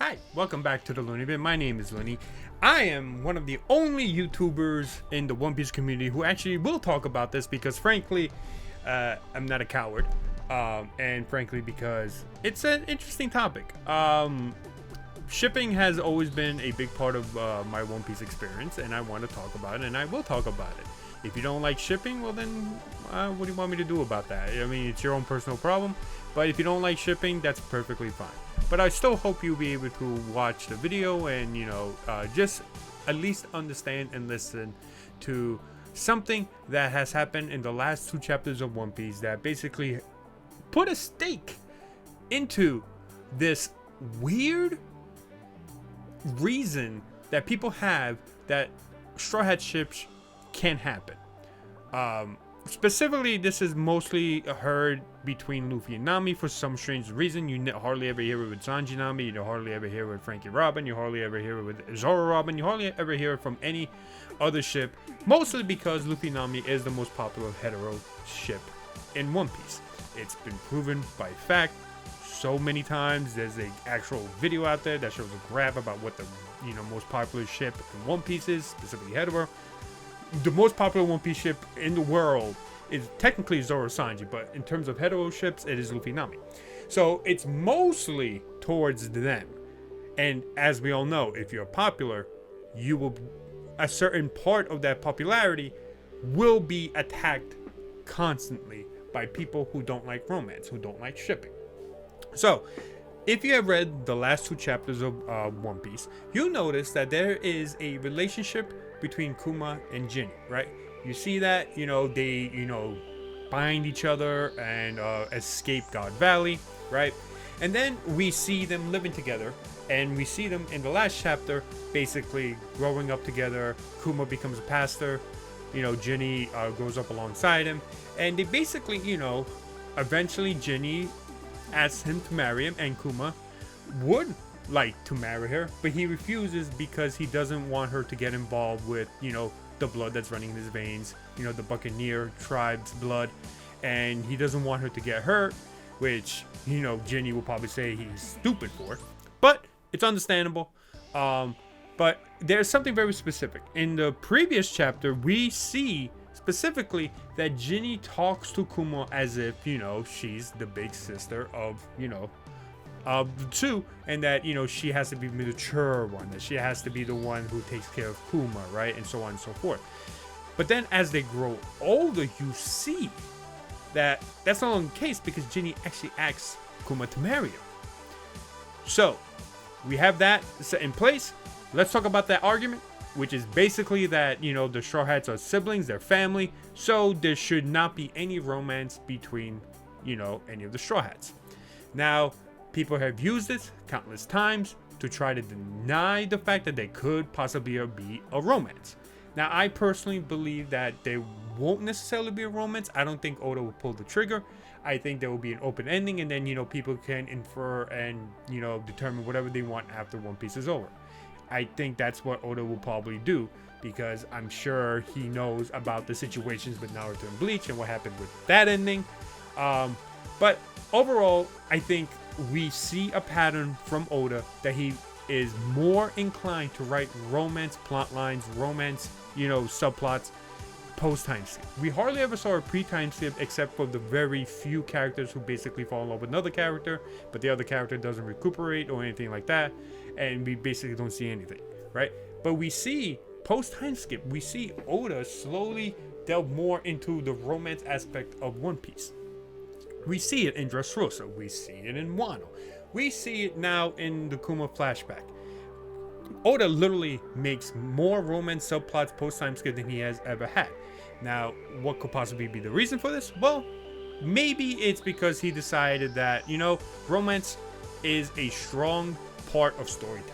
Hi, welcome back to the Loony Bin. My name is Loony. I am one of the only YouTubers in the One Piece community who actually will talk about this because, frankly, I'm not a coward. And frankly, because it's an interesting topic. Shipping has always been a big part of my One Piece experience, and I want to talk about it, and I will talk about it. If you don't like shipping, well then, what do you want me to do about that? I mean, it's your own personal problem. But if you don't like shipping, that's perfectly fine. But I still hope you'll be able to watch the video and, just at least understand and listen to something that has happened in the last 2 chapters of One Piece that basically put a stake into this weird reason that people have that Straw Hat ships can happen. Specifically, this is mostly heard between Luffy and Nami for some strange reason. You hardly ever hear it with Sanji Nami. You hardly ever hear it with Frankie Robin. You hardly ever hear it with Zoro Robin. You hardly ever hear it from any other ship. Mostly because Luffy Nami is the most popular hetero ship in One Piece. It's been proven by fact so many times. There's an actual video out there that shows a graph about what the most popular ship in One Piece is, specifically hetero. The most popular One Piece ship in the world is technically Zoro Sanji, but in terms of hetero ships, it is Luffy Nami. So it's mostly towards them. And as we all know, if you're popular, you will, a certain part of that popularity will be attacked constantly by people who don't like romance, who don't like shipping. So if you have read the last 2 chapters of One Piece, you'll notice that there is a relationship between Kuma and Ginny, right? You see that, they, bind each other and escape God Valley, right? And then we see them living together, and we see them in the last chapter basically growing up together. Kuma becomes a pastor, Ginny grows up alongside him, and they basically, eventually Ginny asks him to marry him, and Kuma would like to marry her, but he refuses because he doesn't want her to get involved with, the blood that's running in his veins, the Buccaneer tribe's blood, and he doesn't want her to get hurt, which, Ginny will probably say he's stupid for, but it's understandable. But there's something very specific. In the previous chapter, we see specifically that Ginny talks to Kuma as if, she's the big sister of, of the two, and that she has to be the mature one, that she has to be the one who takes care of Kuma, right, and so on and so forth. But then as they grow older, you see that that's not the case, because Ginny actually asks Kuma to marry her. So we have that set in place. Let's talk about that argument, which is basically that the Straw Hats are siblings, they're family, so there should not be any romance between any of the Straw Hats. Now, people have used this countless times to try to deny the fact that there could possibly be a romance. Now, I personally believe that there won't necessarily be a romance. I don't think Oda will pull the trigger. I think there will be an open ending, and then, people can infer and, determine whatever they want after One Piece is over. I think that's what Oda will probably do, because I'm sure he knows about the situations with Naruto and Bleach and what happened with that ending. But overall, I think we see a pattern from Oda that he is more inclined to write romance plot lines, romance, subplots post-time skip. We hardly ever saw a pre-time skip except for the very few characters who basically fall in love with another character, but the other character doesn't recuperate or anything like that, and we basically don't see anything, right? But we see post-time skip, we see Oda slowly delve more into the romance aspect of One Piece. We see it in Dressrosa. We see it in Wano. We see it now in the Kuma flashback. Oda literally makes more romance subplots post-time skip than he has ever had. Now, what could possibly be the reason for this? Well, maybe it's because he decided that, romance is a strong part of storytelling.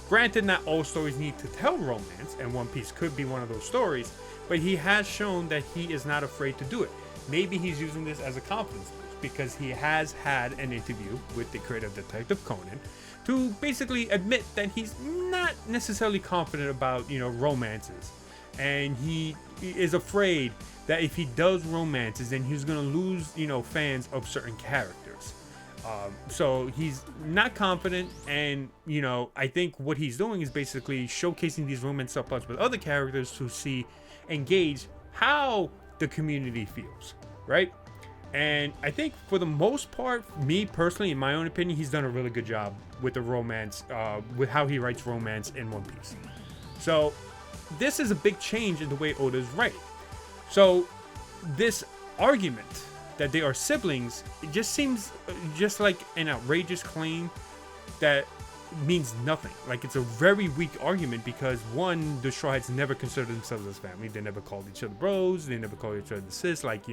Granted, not all stories need to tell romance, and One Piece could be one of those stories, but he has shown that he is not afraid to do it. Maybe he's using this as a confidence boost because he has had an interview with the creator of Detective Conan to basically admit that he's not necessarily confident about, romances. And he is afraid that if he does romances, then he's going to lose, fans of certain characters. So he's not confident, and I think what he's doing is basically showcasing these romance subplots with other characters to see and gauge how the community feels, right? And I think for the most part, me personally, in my own opinion, he's done a really good job with the romance, with how he writes romance in One Piece. So this is a big change in the way Oda's writing. So this argument that they are siblings, it just seems just like an outrageous claim that means nothing. Like, it's a very weak argument because, one, the Straw Hats never considered themselves as family. They never called each other bros. They never called each other sis. Like,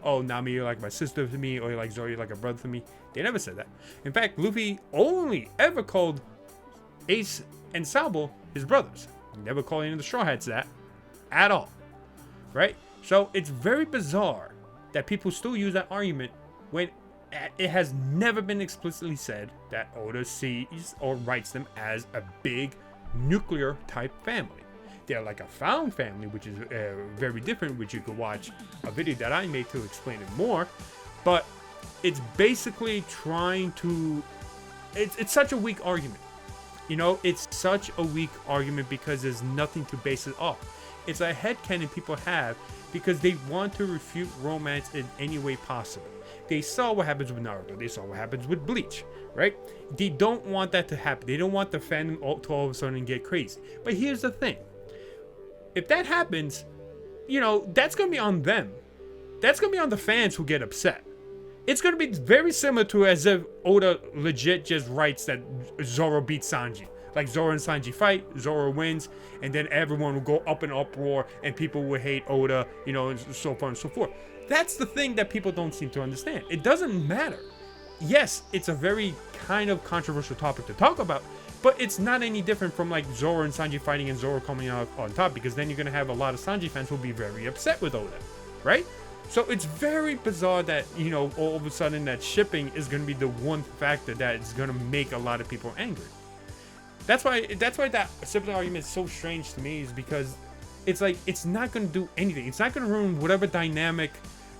oh, Nami, you're like my sister to me, or you're like Zoro, you're like a brother to me. They never said that. In fact, Luffy only ever called Ace and Sabo his brothers. He never called any of the Straw Hats that at all, right? So it's very bizarre that people still use that argument when it has never been explicitly said that Oda sees or writes them as a big nuclear type family. They're like a found family, which is very different, which you could watch a video that I made to explain it more. But it's basically trying to... It's such a weak argument. It's such a weak argument because there's nothing to base it off. It's a headcanon people have because they want to refute romance in any way possible. They saw what happens with Naruto. They saw what happens with Bleach, right? They don't want that to happen. They don't want the fandom to all of a sudden get crazy. But here's the thing. If that happens, that's going to be on them. That's going to be on the fans who get upset. It's going to be very similar to as if Oda legit just writes that Zoro beats Sanji. Like, Zoro and Sanji fight, Zoro wins, and then everyone will go up in uproar, and people will hate Oda, and so far and so forth. That's the thing that people don't seem to understand. It doesn't matter. Yes, it's a very kind of controversial topic to talk about, but it's not any different from like Zoro and Sanji fighting and Zoro coming out on top, because then you're going to have a lot of Sanji fans who will be very upset with Oda, right? So it's very bizarre that, all of a sudden that shipping is going to be the one factor that is going to make a lot of people angry. That's why that sibling argument is so strange to me, is because it's like, it's not going to do anything. It's not going to ruin whatever dynamic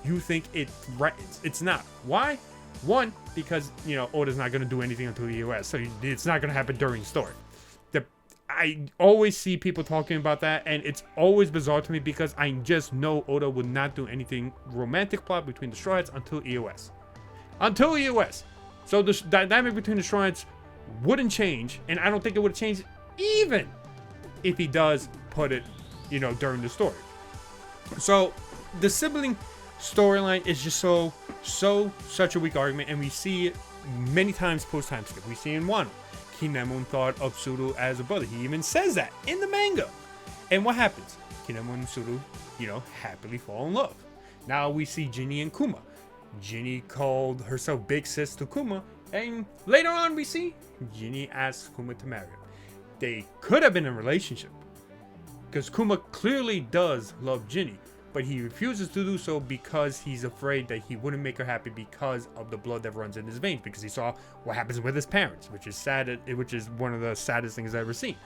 you think it threatens. It's not. Why? One, because, Oda's not going to do anything until the US, so it's not going to happen during the story. I always see people talking about that, and it's always bizarre to me because I just know Oda would not do anything romantic plot between the Straw Hats until EOS. Until EOS. So the dynamic between the Straw Hats wouldn't change, and I don't think it would change even if he does put it, during the story. So the sibling storyline is just such a weak argument, and we see it many times post-time skip. We see in Wano, Kinemon thought of Suru as a brother. He even says that in the manga. And what happens? Kinemon and Suru, happily fall in love. Now we see Ginny and Kuma. Ginny called herself Big Sis to Kuma, and later on we see Ginny asks Kuma to marry her. They could have been in a relationship, because Kuma clearly does love Ginny, but he refuses to do so because he's afraid that he wouldn't make her happy because of the blood that runs in his veins, because he saw what happens with his parents, which is sad, which is one of the saddest things I've ever seen,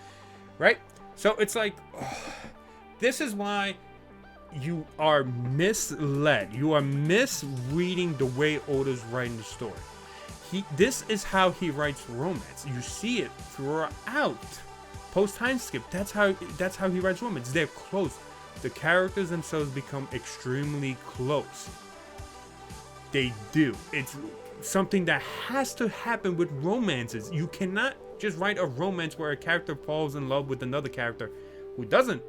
right? So it's like, this is why you are misled. You are misreading the way Oda's writing the story. This is how he writes romance. You see it throughout. Post time skip, that's how he writes romance. They're close. The characters themselves become extremely close. They do. It's something that has to happen with romances. You cannot just write a romance where a character falls in love with another character who doesn't,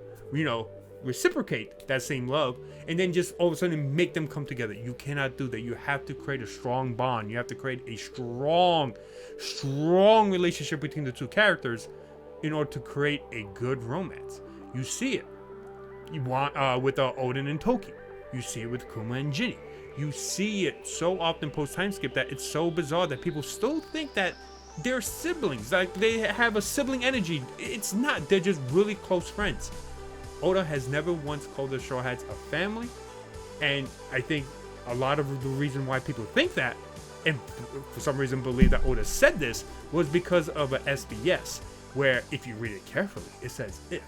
reciprocate that same love, and then just all of a sudden make them come together. You cannot do that. You have to create a strong bond. You have to create a strong relationship between the two characters in order to create a good romance. You see it. You want with Odin and Toki. You see it with Kuma and Ginny. You see it so often post time skip that it's so bizarre that people still think that they're siblings, like they have a sibling energy. It's not. They're just really close friends. Oda has never once called the Straw Hats a family, and I think a lot of the reason why people think that, and for some reason believe that Oda said this, was because of a SBS, where if you read it carefully, it says if.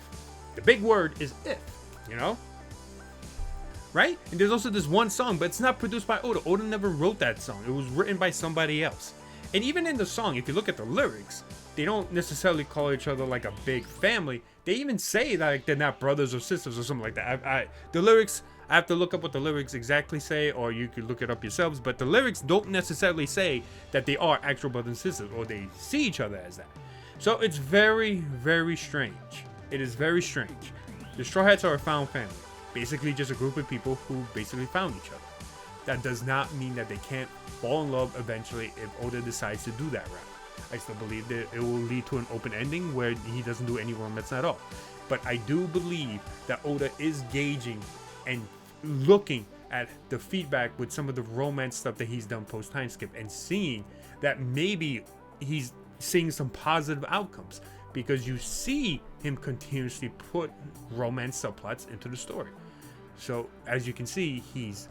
The big word is if, right? And there's also this one song, but it's not produced by Oda. Oda never wrote that song. It was written by somebody else. And even in the song, if you look at the lyrics, they don't necessarily call each other like a big family. They even say that like, they're not brothers or sisters or something like that. The lyrics, I have to look up what the lyrics exactly say, or you could look it up yourselves. But the lyrics don't necessarily say that they are actual brothers and sisters, or they see each other as that. So it's very, very strange. It is very strange. The Straw Hats are a found family. Basically just a group of people who basically found each other. That does not mean that they can't fall in love eventually if Oda decides to do that route. I still believe that it will lead to an open ending where he doesn't do any romance at all. But I do believe that Oda is gauging and looking at the feedback with some of the romance stuff that he's done post time skip and seeing that maybe he's seeing some positive outcomes, because you see him continuously put romance subplots into the story. So as you can see, he's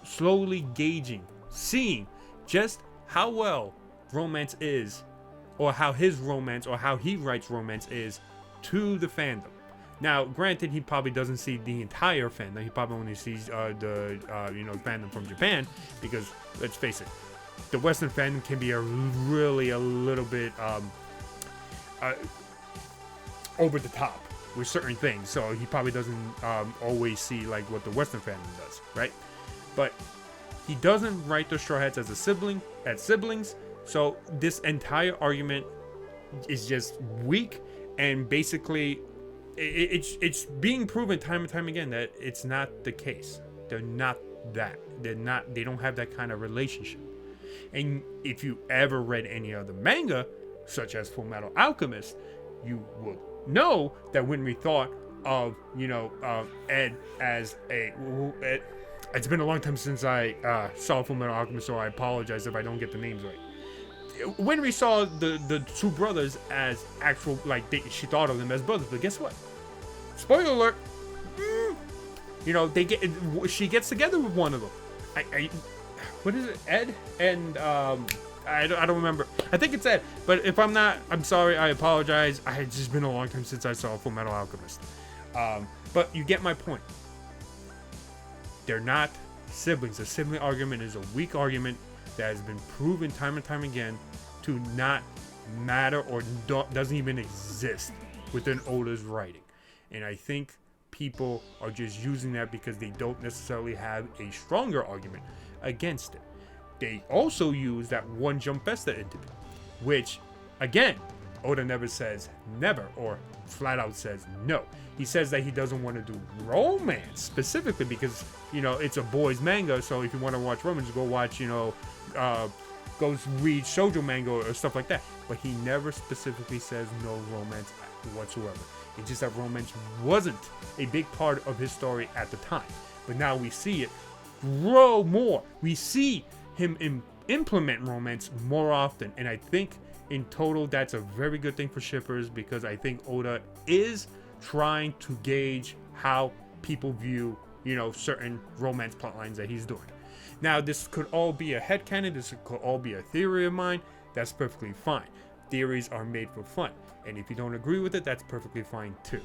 slowly gauging, seeing just how well romance is, or how his romance, or how he writes romance is to the fandom. Now, granted, he probably doesn't see the entire fandom. He probably only sees the fandom from Japan, because let's face it, the Western fandom can be a little bit over the top with certain things. So he probably doesn't always see like what the Western fandom does, right? But he doesn't write the Straw Hats as siblings. So this entire argument is just weak, and basically it's being proven time and time again that it's not the case. They're not that. They don't have that kind of relationship. And if you ever read any other manga, such as Fullmetal Alchemist, you would know that when we thought of Ed as it's been a long time since I saw Fullmetal Alchemist, so I apologize if I don't get the names right. When we saw the two brothers as actual, she thought of them as brothers, but guess what? Spoiler alert! She gets together with one of them. What is it? Ed and I don't remember. I think it's Ed. But if I'm not, I'm sorry. I apologize. It's just been a long time since I saw Fullmetal Alchemist. But you get my point. They're not siblings. The sibling argument is a weak argument that has been proven time and time again to not matter, or doesn't even exist within Oda's writing. And I think people are just using that because they don't necessarily have a stronger argument against it. They also use that one Jump Festa interview, which, again, Oda never says never, or flat out says no. He says that he doesn't want to do romance specifically because, it's a boys manga. So if you want to watch romance, go watch, go read shoujo manga or stuff like that. But he never specifically says no romance whatsoever. It's just that romance wasn't a big part of his story at the time. But now we see it grow more. We see him implement romance more often. And I think in total, that's a very good thing for shippers, because I think Oda is trying to gauge how people view, certain romance plotlines that he's doing. Now, this could all be a headcanon. This could all be a theory of mine. That's perfectly fine. Theories are made for fun. And if you don't agree with it, that's perfectly fine too.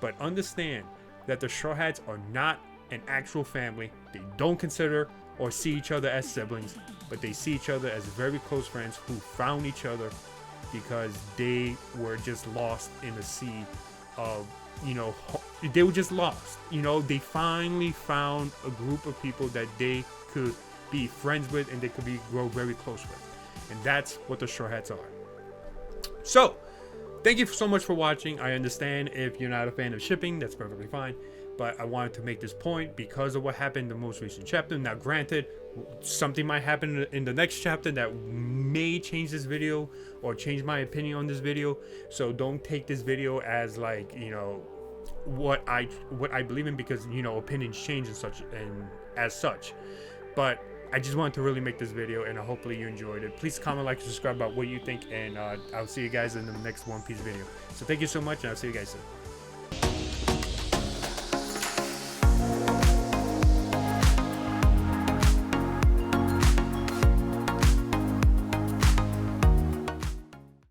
But understand that the Straw Hats are not an actual family. They don't consider or see each other as siblings, but they see each other as very close friends who found each other because they were just lost in the sea of, they were just lost. They finally found a group of people that they could be friends with and they could grow very close with. And that's what the Straw Hats are. So, thank you so much for watching. I understand if you're not a fan of shipping, that's perfectly fine. But I wanted to make this point because of what happened in the most recent chapter. Now, granted, something might happen in the next chapter that may change this video or change my opinion on this video. So don't take this video as what I believe in, because opinions change and such, and as such. But I just wanted to really make this video, and hopefully you enjoyed it. Please comment, like, subscribe about what you think, and I'll see you guys in the next One Piece video. So thank you so much, and I'll see you guys soon.